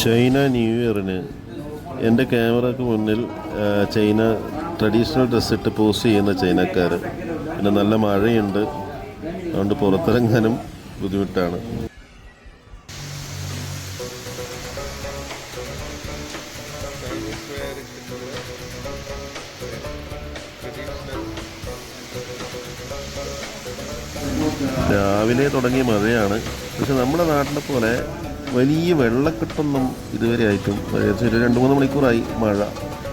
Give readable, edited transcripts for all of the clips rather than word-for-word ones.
China new ഇയറിന് എൻ്റെ ക്യാമറയ്ക്ക് മുന്നിൽ ചൈന ട്രഡീഷണൽ ഡ്രസ്സ് ഇട്ട് പോസ്റ്റ് ചെയ്യുന്ന ചൈനക്കാർ. പിന്നെ നല്ല മഴയുണ്ട്, അതുകൊണ്ട് പുറത്തിറങ്ങാനും ബുദ്ധിമുട്ടാണ്. രാവിലെ തുടങ്ങിയ മഴയാണ്. പക്ഷെ നമ്മുടെ നാട്ടിലെ പോലെ വലിയ വെള്ളക്കെട്ടൊന്നും ഇതുവരെ ആയിട്ടും, ഏകദേശം ഒരു 2-3 മണിക്കൂറായി മഴ,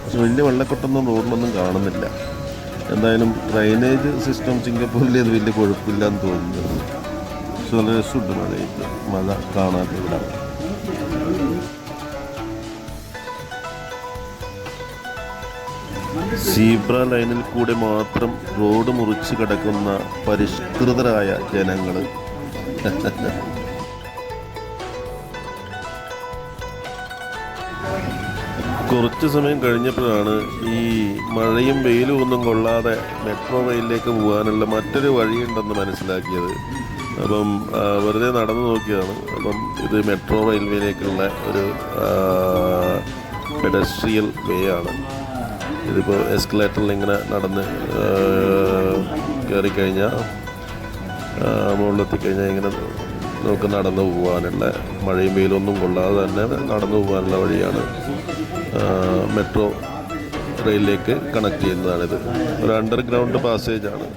പക്ഷെ വലിയ വെള്ളക്കെട്ടൊന്നും റോഡിലൊന്നും കാണുന്നില്ല. എന്തായാലും ഡ്രൈനേജ് സിസ്റ്റം സിംഗപ്പൂരിൽ അത് വലിയ കുഴപ്പമില്ലെന്ന് തോന്നുന്നു. പക്ഷെ നല്ല രസമുണ്ട് മഴയിട്ട്, മഴ കാണാൻ ഇവിടെ. സീബ്ര ലൈനിൽ കൂടെ മാത്രം റോഡ് മുറിച്ച് കിടക്കുന്ന പരിഷ്കൃതരായ ജനങ്ങൾ. കുറച്ച് സമയം കഴിഞ്ഞപ്പോഴാണ് ഈ മഴയും വെയിലും ഒന്നും കൊള്ളാതെ മെട്രോ റെയിലിലേക്ക് പോകാനുള്ള മറ്റൊരു വഴിയുണ്ടെന്ന് മനസ്സിലാക്കിയത്. അപ്പം വെറുതെ നടന്നു നോക്കിയതാണ്. അപ്പം ഇത് മെട്രോ റെയിൽവേയിലേക്കുള്ള ഒരു പെഡസ്ട്രിയൽ വേ ആണ്. ഇതിപ്പോൾ എസ്കലേറ്ററിൽ ഇങ്ങനെ നടന്ന് കയറിക്കഴിഞ്ഞാൽ മുകളിലെത്തിക്കഴിഞ്ഞാൽ ഇങ്ങനെ നമുക്ക് നടന്നു പോകാനുള്ള, മഴയും വെയിലൊന്നും കൊള്ളാതെ തന്നെ നടന്നു പോകാനുള്ള വഴിയാണ്. മെട്രോ റെയിലിലേക്ക് കണക്ട് ചെയ്യുന്നതാണിത്. ഒരു അണ്ടർഗ്രൗണ്ട് പാസേജാണ്.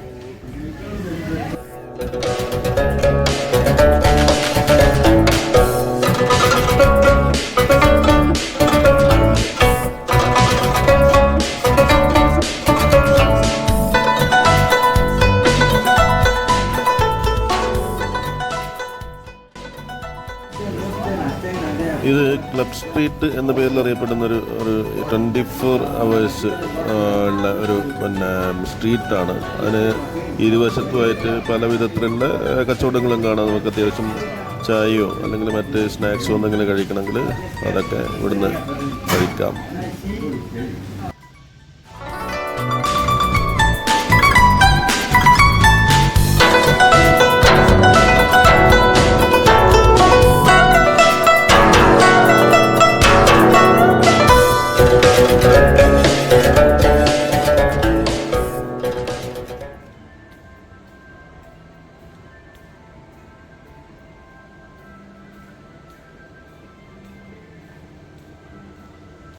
ഇത് ക്ലബ് സ്ട്രീറ്റ് എന്ന പേരിൽ അറിയപ്പെടുന്ന ഒരു 24 hours ഉള്ള ഒരു സ്ട്രീറ്റാണ്. അതിന് ഇരുവശത്തുമായിട്ട് പല വിധത്തിലുള്ള കച്ചവടങ്ങളും കാണാം. നമുക്ക് അത്യാവശ്യം ചായയോ അല്ലെങ്കിൽ മറ്റ് സ്നാക്സോ എന്തെങ്കിലും കഴിക്കണമെങ്കിൽ അതൊക്കെ ഇവിടുന്ന് കഴിക്കാം.